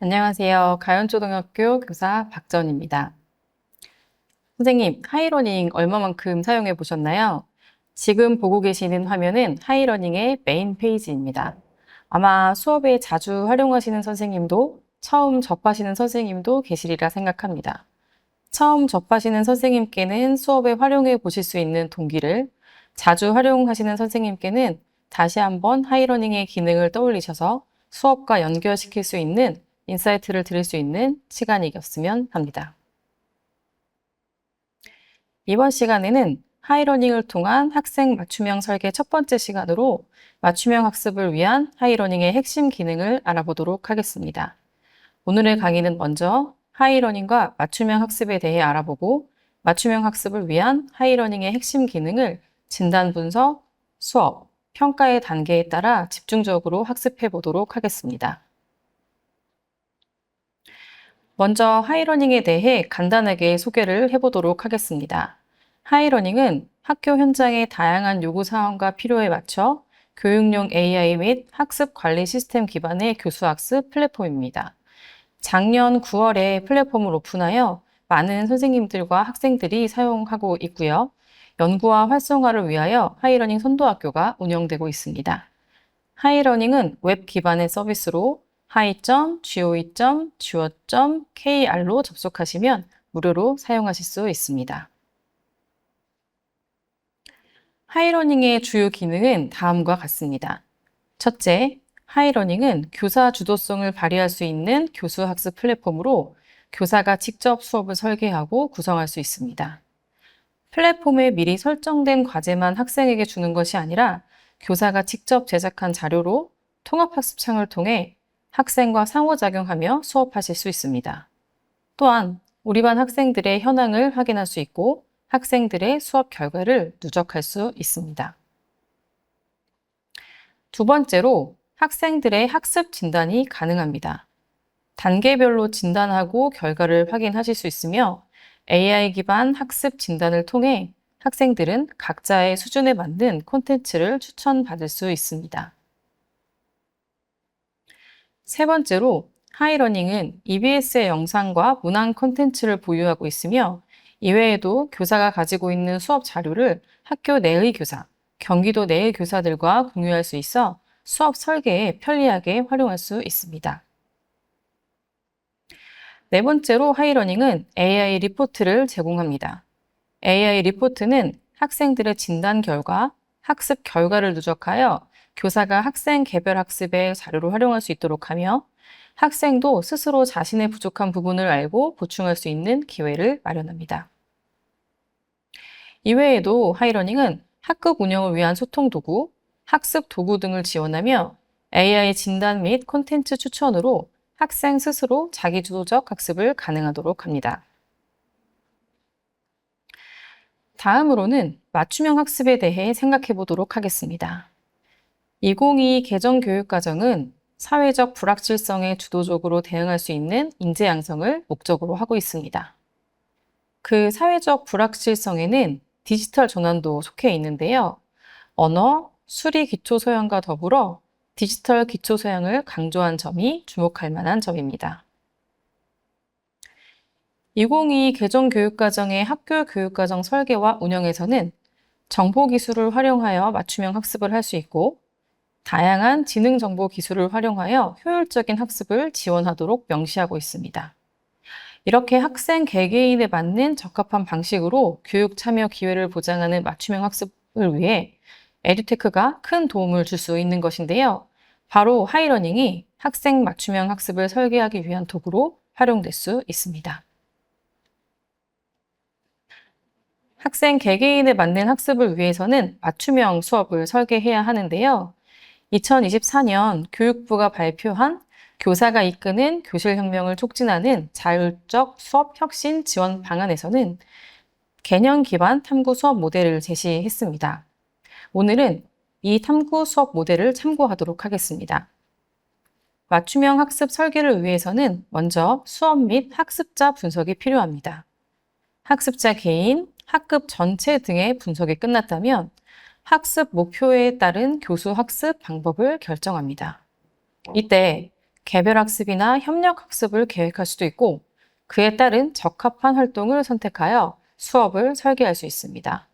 안녕하세요. 가연초등학교 교사 박전입니다. 선생님, 하이러닝 얼마만큼 사용해 보셨나요? 지금 보고 계시는 화면은 하이러닝의 메인 페이지입니다. 아마 수업에 자주 활용하시는 선생님도 처음 접하시는 선생님도 계시리라 생각합니다. 처음 접하시는 선생님께는 수업에 활용해 보실 수 있는 동기를, 자주 활용하시는 선생님께는 다시 한번 하이러닝의 기능을 떠올리셔서 수업과 연결시킬 수 있는 인사이트를 드릴 수 있는 시간이었으면 합니다. 이번 시간에는 하이러닝을 통한 학생 맞춤형 설계 첫 번째 시간으로 맞춤형 학습을 위한 하이러닝의 핵심 기능을 알아보도록 하겠습니다. 오늘의 강의는 먼저 하이러닝과 맞춤형 학습에 대해 알아보고 맞춤형 학습을 위한 하이러닝의 핵심 기능을 진단 분석, 수업, 평가의 단계에 따라 집중적으로 학습해 보도록 하겠습니다. 먼저 하이러닝에 대해 간단하게 소개를 해보도록 하겠습니다. 하이러닝은 학교 현장의 다양한 요구 사항과 필요에 맞춰 교육용 AI 및 학습 관리 시스템 기반의 교수학습 플랫폼입니다. 작년 9월에 플랫폼을 오픈하여 많은 선생님들과 학생들이 사용하고 있고요. 연구와 활성화를 위하여 하이러닝 선도학교가 운영되고 있습니다. 하이러닝은 웹 기반의 서비스로 hi.gov.go.kr로 접속하시면 무료로 사용하실 수 있습니다. 하이러닝의 주요 기능은 다음과 같습니다. 첫째, 하이러닝은 교사 주도성을 발휘할 수 있는 교수학습 플랫폼으로 교사가 직접 수업을 설계하고 구성할 수 있습니다. 플랫폼에 미리 설정된 과제만 학생에게 주는 것이 아니라 교사가 직접 제작한 자료로 통합학습창을 통해 학생과 상호작용하며 수업하실 수 있습니다. 또한 우리 반 학생들의 현황을 확인할 수 있고 학생들의 수업 결과를 누적할 수 있습니다. 두 번째로 학생들의 학습 진단이 가능합니다. 단계별로 진단하고 결과를 확인하실 수 있으며 AI 기반 학습 진단을 통해 학생들은 각자의 수준에 맞는 콘텐츠를 추천받을 수 있습니다. 세 번째로 하이러닝은 EBS의 영상과 문항 콘텐츠를 보유하고 있으며 이외에도 교사가 가지고 있는 수업 자료를 학교 내의 교사, 경기도 내의 교사들과 공유할 수 있어 수업 설계에 편리하게 활용할 수 있습니다. 네 번째로 하이러닝은 AI 리포트를 제공합니다. AI 리포트는 학생들의 진단 결과, 학습 결과를 누적하여 교사가 학생 개별 학습에 자료로 활용할 수 있도록 하며 학생도 스스로 자신의 부족한 부분을 알고 보충할 수 있는 기회를 마련합니다. 이외에도 하이러닝은 학급 운영을 위한 소통 도구, 학습 도구 등을 지원하며 AI 진단 및 콘텐츠 추천으로 학생 스스로 자기주도적 학습을 가능하도록 합니다. 다음으로는 맞춤형 학습에 대해 생각해 보도록 하겠습니다. 2022 개정교육과정은 사회적 불확실성에 주도적으로 대응할 수 있는 인재 양성을 목적으로 하고 있습니다. 그 사회적 불확실성에는 디지털 전환도 속해 있는데요. 언어, 수리 기초 소양과 더불어 디지털 기초 소양을 강조한 점이 주목할 만한 점입니다. 2022 개정교육과정의 학교 교육과정 설계와 운영에서는 정보기술을 활용하여 맞춤형 학습을 할 수 있고 다양한 지능정보 기술을 활용하여 효율적인 학습을 지원하도록 명시하고 있습니다. 이렇게 학생 개개인에 맞는 적합한 방식으로 교육 참여 기회를 보장하는 맞춤형 학습을 위해 에듀테크가 큰 도움을 줄 수 있는 것인데요. 바로 하이러닝이 학생 맞춤형 학습을 설계하기 위한 도구로 활용될 수 있습니다. 학생 개개인에 맞는 학습을 위해서는 맞춤형 수업을 설계해야 하는데요. 2024년 교육부가 발표한 교사가 이끄는 교실혁명을 촉진하는 자율적 수업 혁신 지원 방안에서는 개념 기반 탐구 수업 모델을 제시했습니다. 오늘은 이 탐구 수업 모델을 참고하도록 하겠습니다. 맞춤형 학습 설계를 위해서는 먼저 수업 및 학습자 분석이 필요합니다. 학습자 개인, 학급 전체 등의 분석이 끝났다면 학습 목표에 따른 교수 학습 방법을 결정합니다. 이때 개별학습이나 협력학습을 계획할 수도 있고 그에 따른 적합한 활동을 선택하여 수업을 설계할 수 있습니다.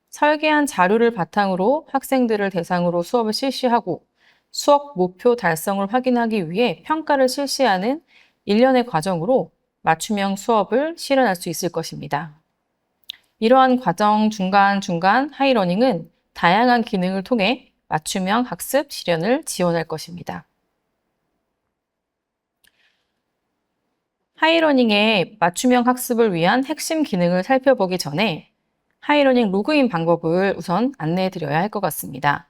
설계한 자료를 바탕으로 학생들을 대상으로 수업을 실시하고 수업 목표 달성을 확인하기 위해 평가를 실시하는 일련의 과정으로 맞춤형 수업을 실현할 수 있을 것입니다. 이러한 과정 중간중간 하이러닝은 다양한 기능을 통해 맞춤형 학습 실현을 지원할 것입니다. 하이러닝의 맞춤형 학습을 위한 핵심 기능을 살펴보기 전에 하이러닝 로그인 방법을 우선 안내해 드려야 할 것 같습니다.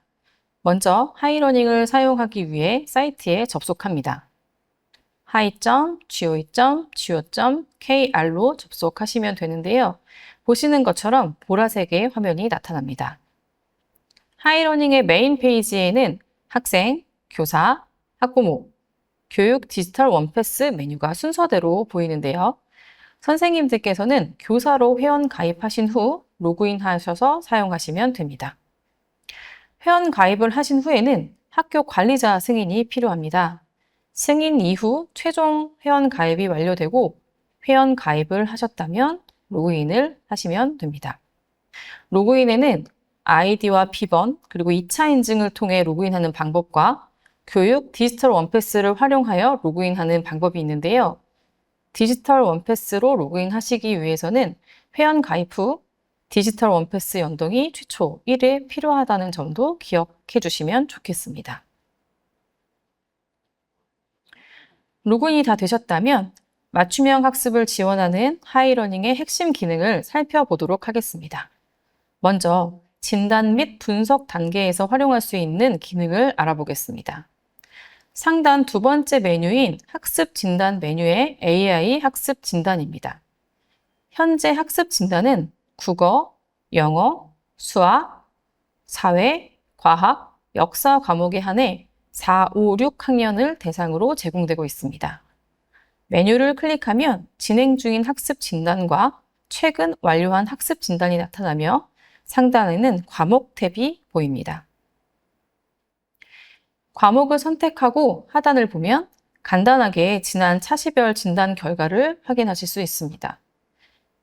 먼저 하이러닝을 사용하기 위해 사이트에 접속합니다. hi.go.kr로 접속하시면 되는데요. 보시는 것처럼 보라색의 화면이 나타납니다. 하이러닝의 메인 페이지에는 학생, 교사, 학부모, 교육 디지털 원패스 메뉴가 순서대로 보이는데요. 선생님들께서는 교사로 회원 가입하신 후 로그인 하셔서 사용하시면 됩니다. 회원 가입을 하신 후에는 학교 관리자 승인이 필요합니다. 승인 이후 최종 회원 가입이 완료되고 회원 가입을 하셨다면 로그인을 하시면 됩니다. 로그인에는 아이디와 비번 그리고 2차 인증을 통해 로그인하는 방법과 교육 디지털 원패스를 활용하여 로그인하는 방법이 있는데요. 디지털 원패스로 로그인하시기 위해서는 회원 가입 후 디지털 원패스 연동이 최초 1회 필요하다는 점도 기억해 주시면 좋겠습니다. 로그인이 다 되셨다면 맞춤형 학습을 지원하는 하이러닝의 핵심 기능을 살펴보도록 하겠습니다. 먼저 진단 및 분석 단계에서 활용할 수 있는 기능을 알아보겠습니다. 상단 두 번째 메뉴인 학습 진단 메뉴의 AI 학습 진단입니다. 현재 학습 진단은 국어, 영어, 수학, 사회, 과학, 역사 과목에 한해 4, 5, 6학년을 대상으로 제공되고 있습니다. 메뉴를 클릭하면 진행 중인 학습 진단과 최근 완료한 학습 진단이 나타나며 상단에는 과목 탭이 보입니다. 과목을 선택하고 하단을 보면 간단하게 지난 차시별 진단 결과를 확인하실 수 있습니다.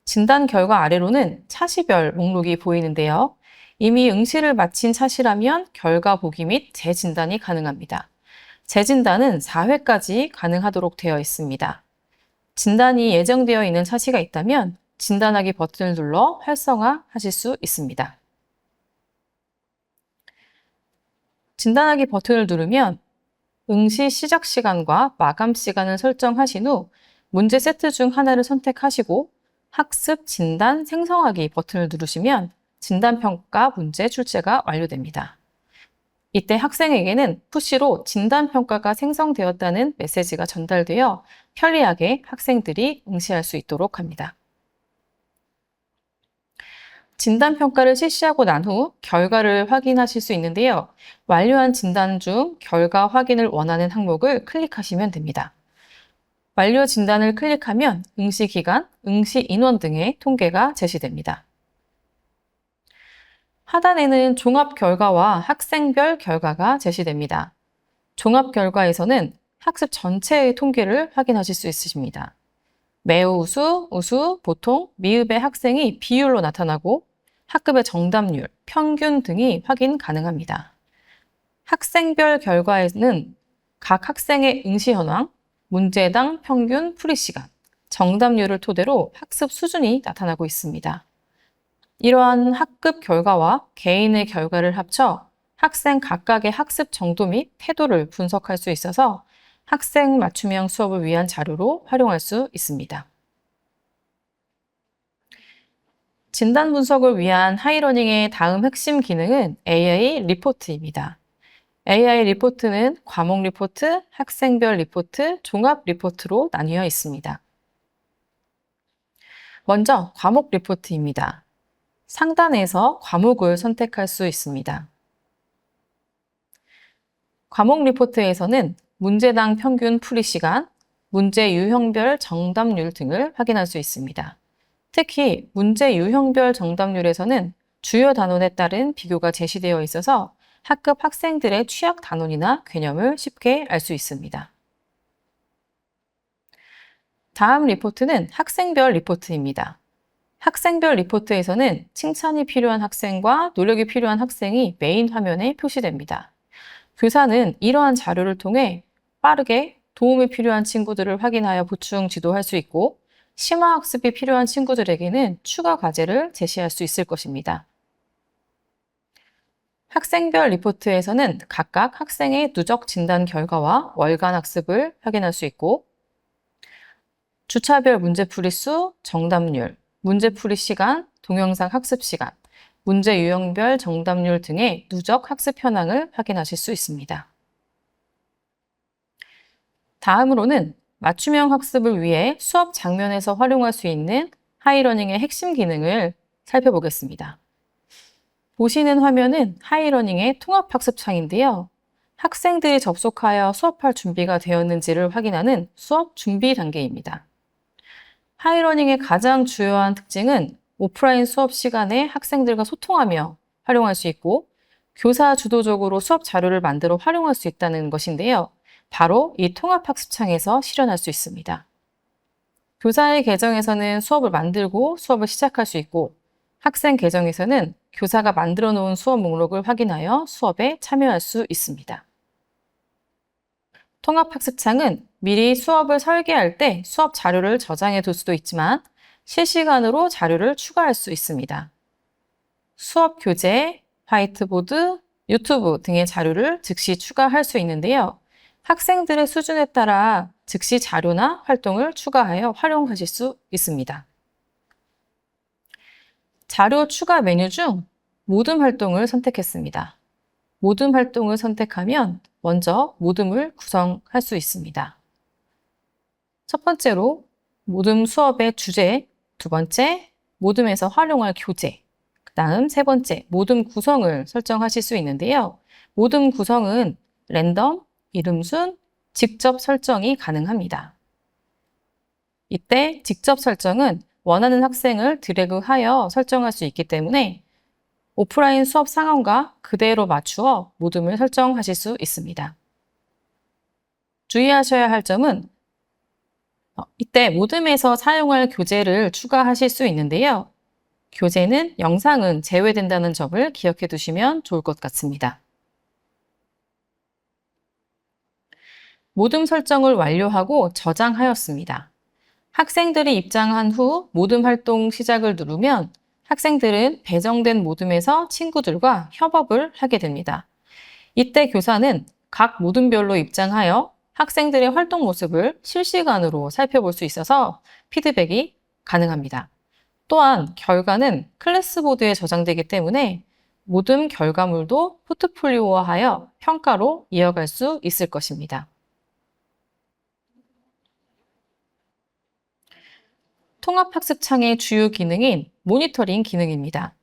진단 결과 아래로는 차시별 목록이 보이는데요. 이미 응시를 마친 차시라면 결과 보기 및 재진단이 가능합니다. 재진단은 4회까지 가능하도록 되어 있습니다. 진단이 예정되어 있는 차시가 있다면 진단하기 버튼을 눌러 활성화하실 수 있습니다. 진단하기 버튼을 누르면 응시 시작 시간과 마감 시간을 설정하신 후 문제 세트 중 하나를 선택하시고 학습 진단 생성하기 버튼을 누르시면 진단평가 문제 출제가 완료됩니다. 이때 학생에게는 푸시로 진단평가가 생성되었다는 메시지가 전달되어 편리하게 학생들이 응시할 수 있도록 합니다. 진단평가를 실시하고 난 후 결과를 확인하실 수 있는데요. 완료한 진단 중 결과 확인을 원하는 항목을 클릭하시면 됩니다. 완료 진단을 클릭하면 응시 기간, 응시 인원 등의 통계가 제시됩니다. 하단에는 종합 결과와 학생별 결과가 제시됩니다. 종합 결과에서는 학습 전체의 통계를 확인하실 수 있으십니다. 매우 우수, 우수, 보통, 미흡의 학생이 비율로 나타나고 학급의 정답률, 평균 등이 확인 가능합니다. 학생별 결과에는 각 학생의 응시 현황, 문제당 평균 풀이 시간, 정답률을 토대로 학습 수준이 나타나고 있습니다. 이러한 학급 결과와 개인의 결과를 합쳐 학생 각각의 학습 정도 및 태도를 분석할 수 있어서 학생 맞춤형 수업을 위한 자료로 활용할 수 있습니다. 진단 분석을 위한 하이러닝의 다음 핵심 기능은 AI 리포트입니다. AI 리포트는 과목 리포트, 학생별 리포트, 종합 리포트로 나뉘어 있습니다. 먼저 과목 리포트입니다. 상단에서 과목을 선택할 수 있습니다. 과목 리포트에서는 문제당 평균 풀이 시간, 문제 유형별 정답률 등을 확인할 수 있습니다. 특히 문제 유형별 정답률에서는 주요 단원에 따른 비교가 제시되어 있어서 학급 학생들의 취약 단원이나 개념을 쉽게 알 수 있습니다. 다음 리포트는 학생별 리포트입니다. 학생별 리포트에서는 칭찬이 필요한 학생과 노력이 필요한 학생이 메인 화면에 표시됩니다. 교사는 이러한 자료를 통해 빠르게 도움이 필요한 친구들을 확인하여 보충 지도할 수 있고 심화학습이 필요한 친구들에게는 추가 과제를 제시할 수 있을 것입니다. 학생별 리포트에서는 각각 학생의 누적 진단 결과와 월간 학습을 확인할 수 있고 주차별 문제풀이 수, 정답률, 문제풀이 시간, 동영상 학습 시간, 문제 유형별 정답률 등의 누적 학습 현황을 확인하실 수 있습니다. 다음으로는 맞춤형 학습을 위해 수업 장면에서 활용할 수 있는 하이러닝의 핵심 기능을 살펴보겠습니다. 보시는 화면은 하이러닝의 통합학습창인데요. 학생들이 접속하여 수업할 준비가 되었는지를 확인하는 수업 준비 단계입니다. 하이러닝의 가장 주요한 특징은 오프라인 수업 시간에 학생들과 소통하며 활용할 수 있고 교사 주도적으로 수업 자료를 만들어 활용할 수 있다는 것인데요. 바로 이 통합학습창에서 실현할 수 있습니다. 교사의 계정에서는 수업을 만들고 수업을 시작할 수 있고 학생 계정에서는 교사가 만들어 놓은 수업 목록을 확인하여 수업에 참여할 수 있습니다. 통합학습창은 미리 수업을 설계할 때 수업 자료를 저장해 둘 수도 있지만 실시간으로 자료를 추가할 수 있습니다. 수업 교재, 화이트보드, 유튜브 등의 자료를 즉시 추가할 수 있는데요. 학생들의 수준에 따라 즉시 자료나 활동을 추가하여 활용하실 수 있습니다. 자료 추가 메뉴 중 모둠 활동을 선택했습니다. 모둠 활동을 선택하면 먼저 모둠을 구성할 수 있습니다. 첫 번째로 모둠 수업의 주제, 두 번째 모둠에서 활용할 교재, 그 다음 세 번째 모둠 구성을 설정하실 수 있는데요. 모둠 구성은 랜덤, 이름순, 직접 설정이 가능합니다. 이때 직접 설정은 원하는 학생을 드래그하여 설정할 수 있기 때문에 오프라인 수업 상황과 그대로 맞추어 모둠을 설정하실 수 있습니다. 주의하셔야 할 점은 이때 모둠에서 사용할 교재를 추가하실 수 있는데요. 교재는 영상은 제외된다는 점을 기억해 두시면 좋을 것 같습니다. 모둠 설정을 완료하고 저장하였습니다. 학생들이 입장한 후 모둠 활동 시작을 누르면 학생들은 배정된 모둠에서 친구들과 협업을 하게 됩니다. 이때 교사는 각 모둠별로 입장하여 학생들의 활동 모습을 실시간으로 살펴볼 수 있어서 피드백이 가능합니다. 또한 결과는 클래스보드에 저장되기 때문에 모둠 결과물도 포트폴리오화하여 평가로 이어갈 수 있을 것입니다. 통합학습창의 주요 기능인 모니터링 기능입니다.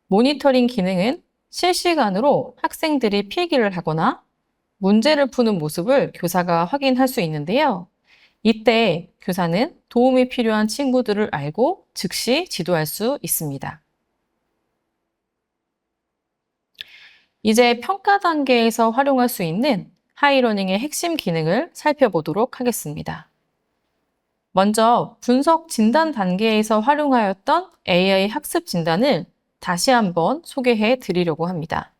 모니터링 기능은 실시간으로 학생들이 필기를 하거나 문제를 푸는 모습을 교사가 확인할 수 있는데요. 이때 교사는 도움이 필요한 친구들을 알고 즉시 지도할 수 있습니다. 이제 평가 단계에서 활용할 수 있는 하이러닝의 핵심 기능을 살펴보도록 하겠습니다. 먼저 분석 진단 단계에서 활용하였던 AI 학습 진단을 다시 한번 소개해 드리려고 합니다.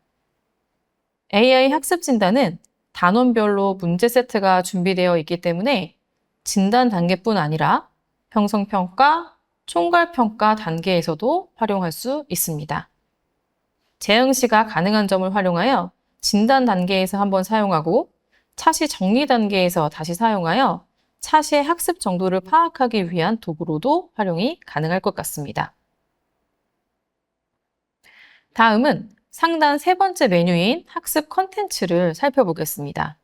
AI 학습 진단은 단원별로 문제 세트가 준비되어 있기 때문에 진단 단계뿐 아니라 형성평가, 총괄평가 단계에서도 활용할 수 있습니다. 재응시가 가능한 점을 활용하여 진단 단계에서 한번 사용하고 차시 정리 단계에서 다시 사용하여 차시의 학습 정도를 파악하기 위한 도구로도 활용이 가능할 것 같습니다. 다음은 상단 세 번째 메뉴인 학습 콘텐츠를 살펴보겠습니다.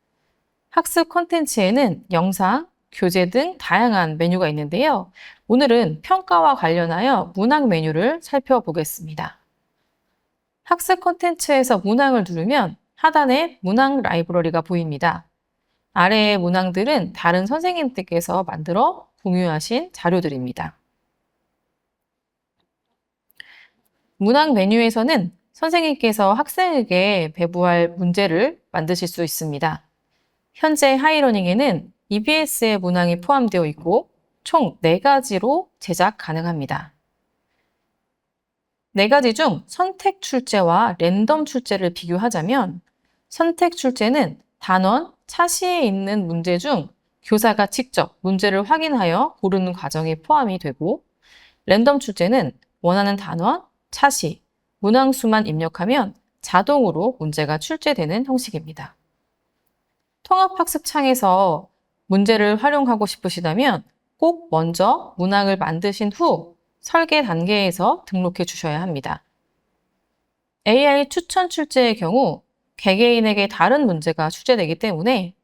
학습 콘텐츠에는 영상, 교재 등 다양한 메뉴가 있는데요. 오늘은 평가와 관련하여 문항 메뉴를 살펴보겠습니다. 학습 콘텐츠에서 문항을 누르면 하단에 문항 라이브러리가 보입니다. 아래의 문항들은 다른 선생님들께서 만들어 공유하신 자료들입니다. 문항 메뉴에서는 선생님께서 학생에게 배부할 문제를 만드실 수 있습니다. 현재 하이러닝에는 EBS의 문항이 포함되어 있고 총 4가지로 제작 가능합니다. 4가지 중 선택 출제와 랜덤 출제를 비교하자면 선택 출제는 단원 차시에 있는 문제 중 교사가 직접 문제를 확인하여 고르는 과정이 포함이 되고 랜덤 출제는 원하는 단원, 차시, 문항수만 입력하면 자동으로 문제가 출제되는 형식입니다. 통합학습창에서 문제를 활용하고 싶으시다면 꼭 먼저 문항을 만드신 후 설계 단계에서 등록해 주셔야 합니다. AI 추천 출제의 경우 개개인에게 다른 문제가 출제되기 때문에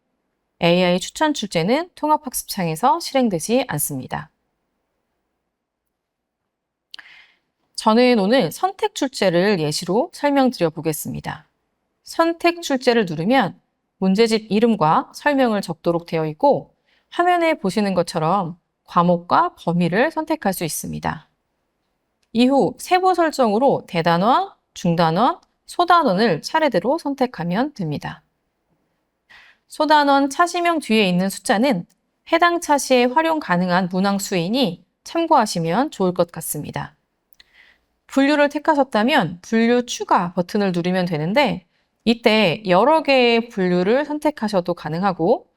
AI 추천 출제는 통합학습창에서 실행되지 않습니다. 저는 오늘 선택 출제를 예시로 설명드려 보겠습니다. 선택 출제를 누르면 문제집 이름과 설명을 적도록 되어 있고 화면에 보시는 것처럼 과목과 범위를 선택할 수 있습니다. 이후 세부 설정으로 대단원, 중단원, 소단원을 차례대로 선택하면 됩니다. 소단원 차시명 뒤에 있는 숫자는 해당 차시에 활용 가능한 문항 수이니 참고하시면 좋을 것 같습니다. 분류를 택하셨다면 분류 추가 버튼을 누르면 되는데 이때 여러 개의 분류를 선택하셔도 가능하고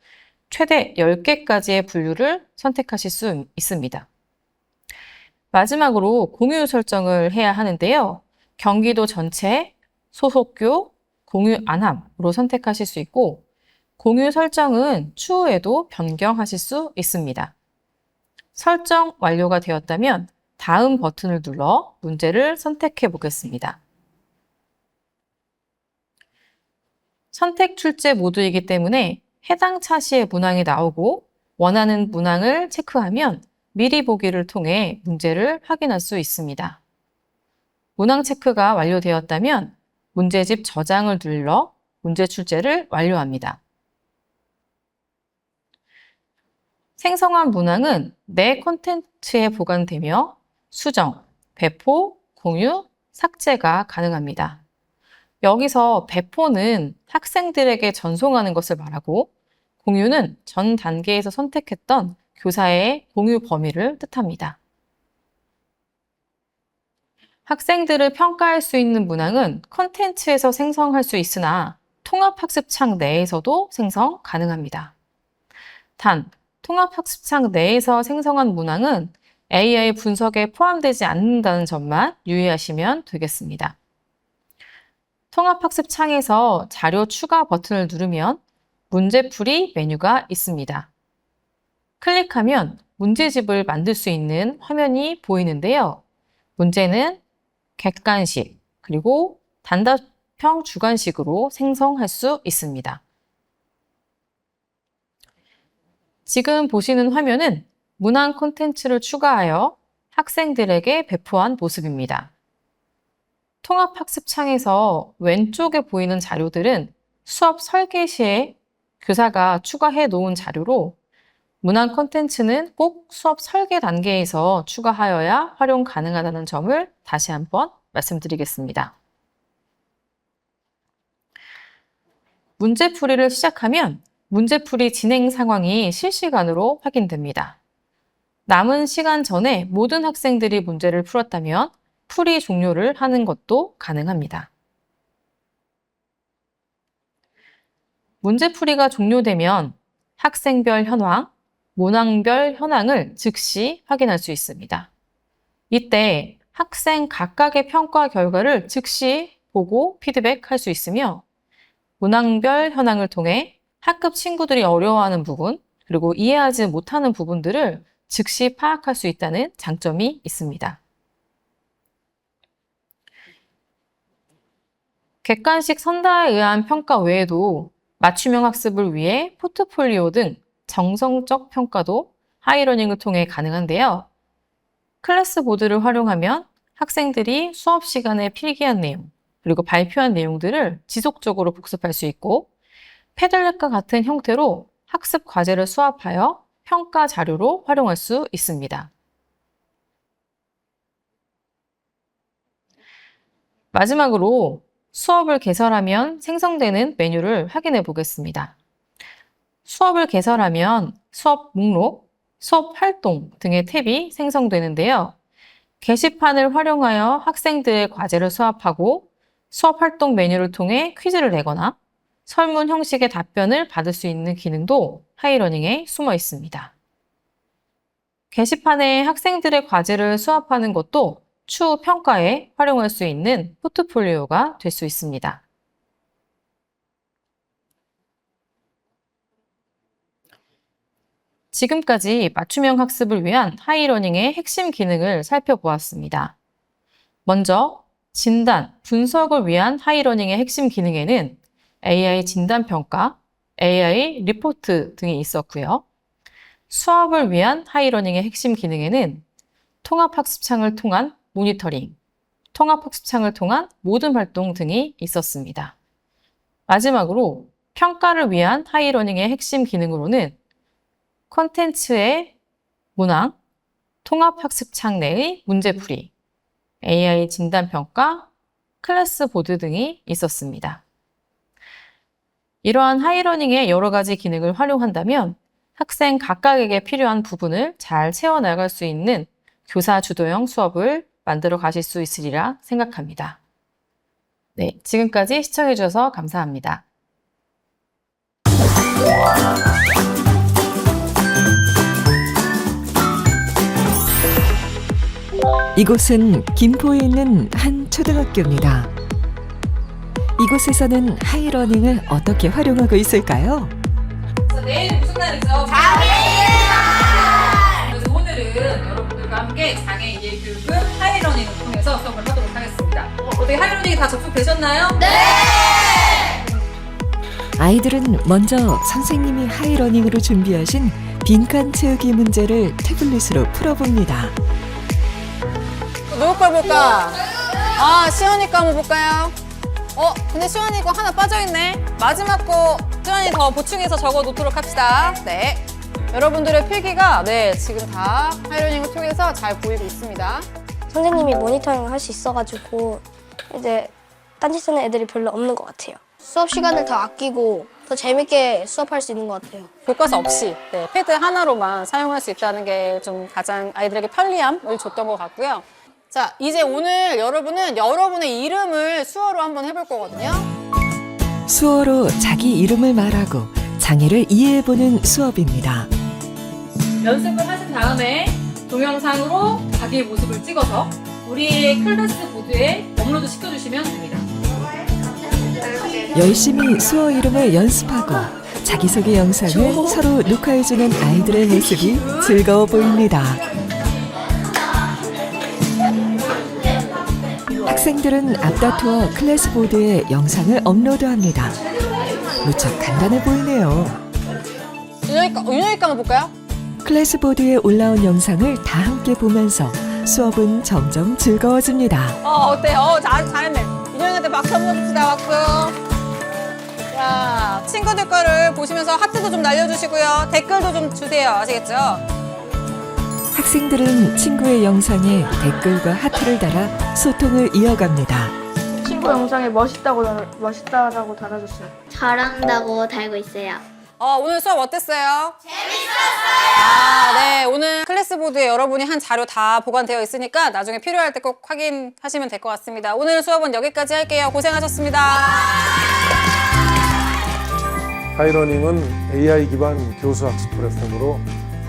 최대 10개까지의 분류를 선택하실 수 있습니다. 마지막으로 공유 설정을 해야 하는데요. 경기도 전체, 소속교, 공유 안함으로 선택하실 수 있고 공유 설정은 추후에도 변경하실 수 있습니다. 설정 완료가 되었다면 다음 버튼을 눌러 문제를 선택해 보겠습니다. 선택 출제 모드이기 때문에 해당 차시의 문항이 나오고 원하는 문항을 체크하면 미리 보기를 통해 문제를 확인할 수 있습니다. 문항 체크가 완료되었다면 문제집 저장을 눌러 문제 출제를 완료합니다. 생성한 문항은 내 콘텐츠에 보관되며 수정, 배포, 공유, 삭제가 가능합니다. 여기서 배포는 학생들에게 전송하는 것을 말하고 공유는 전 단계에서 선택했던 교사의 공유 범위를 뜻합니다. 학생들을 평가할 수 있는 문항은 콘텐츠에서 생성할 수 있으나 통합학습창 내에서도 생성 가능합니다. 단, 통합학습창 내에서 생성한 문항은 AI 분석에 포함되지 않는다는 점만 유의하시면 되겠습니다. 통합학습창에서 자료 추가 버튼을 누르면 문제풀이 메뉴가 있습니다. 클릭하면 문제집을 만들 수 있는 화면이 보이는데요. 문제는 객관식 그리고 단답형 주관식으로 생성할 수 있습니다. 지금 보시는 화면은 문항 콘텐츠를 추가하여 학생들에게 배포한 모습입니다. 통합학습창에서 왼쪽에 보이는 자료들은 수업 설계 시에 교사가 추가해 놓은 자료로 문항 콘텐츠는 꼭 수업 설계 단계에서 추가하여야 활용 가능하다는 점을 다시 한번 말씀드리겠습니다. 문제풀이를 시작하면 문제풀이 진행 상황이 실시간으로 확인됩니다. 남은 시간 전에 모든 학생들이 문제를 풀었다면 풀이 종료를 하는 것도 가능합니다. 문제풀이가 종료되면 학생별 현황, 문항별 현황을 즉시 확인할 수 있습니다. 이때 학생 각각의 평가 결과를 즉시 보고 피드백할 수 있으며 문항별 현황을 통해 학급 친구들이 어려워하는 부분, 그리고 이해하지 못하는 부분들을 즉시 파악할 수 있다는 장점이 있습니다. 객관식 선다에 의한 평가 외에도 맞춤형 학습을 위해 포트폴리오 등 정성적 평가도 하이러닝을 통해 가능한데요. 클래스 보드를 활용하면 학생들이 수업 시간에 필기한 내용, 그리고 발표한 내용들을 지속적으로 복습할 수 있고 패들렛과 같은 형태로 학습 과제를 수합하여 평가 자료로 활용할 수 있습니다. 마지막으로 수업을 개설하면 생성되는 메뉴를 확인해 보겠습니다. 수업을 개설하면 수업 목록, 수업 활동 등의 탭이 생성되는데요. 게시판을 활용하여 학생들의 과제를 수합하고 수업 활동 메뉴를 통해 퀴즈를 내거나 설문 형식의 답변을 받을 수 있는 기능도 하이러닝에 숨어 있습니다. 게시판에 학생들의 과제를 수합하는 것도 추후 평가에 활용할 수 있는 포트폴리오가 될 수 있습니다. 지금까지 맞춤형 학습을 위한 하이러닝의 핵심 기능을 살펴보았습니다. 먼저 진단, 분석을 위한 하이러닝의 핵심 기능에는 AI 진단평가, AI 리포트 등이 있었고요. 수업을 위한 하이러닝의 핵심 기능에는 통합학습창을 통한 모니터링, 통합학습창을 통한 모든 활동 등이 있었습니다. 마지막으로 평가를 위한 하이러닝의 핵심 기능으로는 콘텐츠의 문항, 통합학습창 내의 문제풀이, AI 진단평가, 클래스보드 등이 있었습니다. 이러한 하이러닝의 여러 가지 기능을 활용한다면 학생 각각에게 필요한 부분을 잘 채워나갈 수 있는 교사 주도형 수업을 만들어 가실 수 있으리라 생각합니다. 네, 지금까지 시청해 주셔서 감사합니다. 이곳은 김포에 있는 한 초등학교입니다. 이곳에서는 하이러닝을 어떻게 활용하고 있을까요? 내일 무슨 날이죠? 장애인의 날! 그래서 오늘은 여러분들과 함께 장애인의 교육을 하이러닝을 통해서 수업을 하도록 하겠습니다. 어떻게 하이러닝이 다 접속되셨나요? 네! 아이들은 먼저 선생님이 하이러닝으로 준비하신 빈칸 채우기 문제를 태블릿으로 풀어봅니다. 누구 걸 볼까? 시원이 거 한번 볼까요? 근데 시원이 거 하나 빠져있네. 마지막 거 시원이 더 보충해서 적어 놓도록 합시다. 네. 여러분들의 필기가 지금 다 하이러닝을 통해서 잘 보이고 있습니다. 선생님이 모니터링을 할 수 있어가지고 이제 딴짓 하는 애들이 별로 없는 것 같아요. 수업 시간을 더 아끼고 더 재밌게 수업할 수 있는 것 같아요. 교과서 없이 패드 하나로만 사용할 수 있다는 게 좀 가장 아이들에게 편리함을 줬던 것 같고요. 자, 이제 오늘 여러분은 여러분의 이름을 수어로 한번 해볼 거거든요. 수어로 자기 이름을 말하고 장애를 이해해보는 수업입니다. 연습을 하신 다음에 동영상으로 자기의 모습을 찍어서 우리 클래스 보드에 업로드 시켜주시면 됩니다. 열심히 수어 이름을 연습하고 자기소개 영상을 서로 녹화해주는 아이들의 모습이 즐거워 보입니다. 학생들은 앞다투어 클래스보드에 영상을 업로드합니다. 무척 간단해 보이네요. 윤영이 거 한번 볼까요? 클래스보드에 올라온 영상을 다 함께 보면서 수업은 점점 즐거워집니다. 어때? 잘했네. 윤영이한테 박수 한번 줍시다. 박수. 자, 친구들 거를 보시면서 하트도 좀 날려주시고요. 댓글도 좀 주세요. 아시겠죠? 학생들은 친구의 영상에 댓글과 하트를 달아 소통을 이어갑니다. 친구 영상에 멋있다라고 달아줬어요. 잘한다고 달고 있어요. 오늘 수업 어땠어요? 재밌었어요! 네. 오늘 클래스보드에 여러분이 한 자료 다 보관되어 있으니까 나중에 필요할 때 꼭 확인하시면 될 것 같습니다. 오늘 수업은 여기까지 할게요. 고생하셨습니다. 하이러닝은 AI 기반 교수학습 플랫폼으로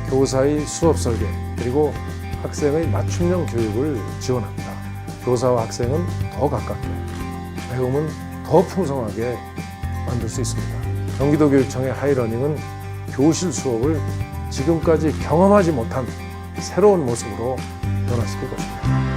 교사의 수업 설계 그리고 학생의 맞춤형 교육을 지원합니다. 교사와 학생은 더 가깝게, 배움은 더 풍성하게 만들 수 있습니다. 경기도교육청의 하이러닝은 교실 수업을 지금까지 경험하지 못한 새로운 모습으로 변화시킬 것입니다.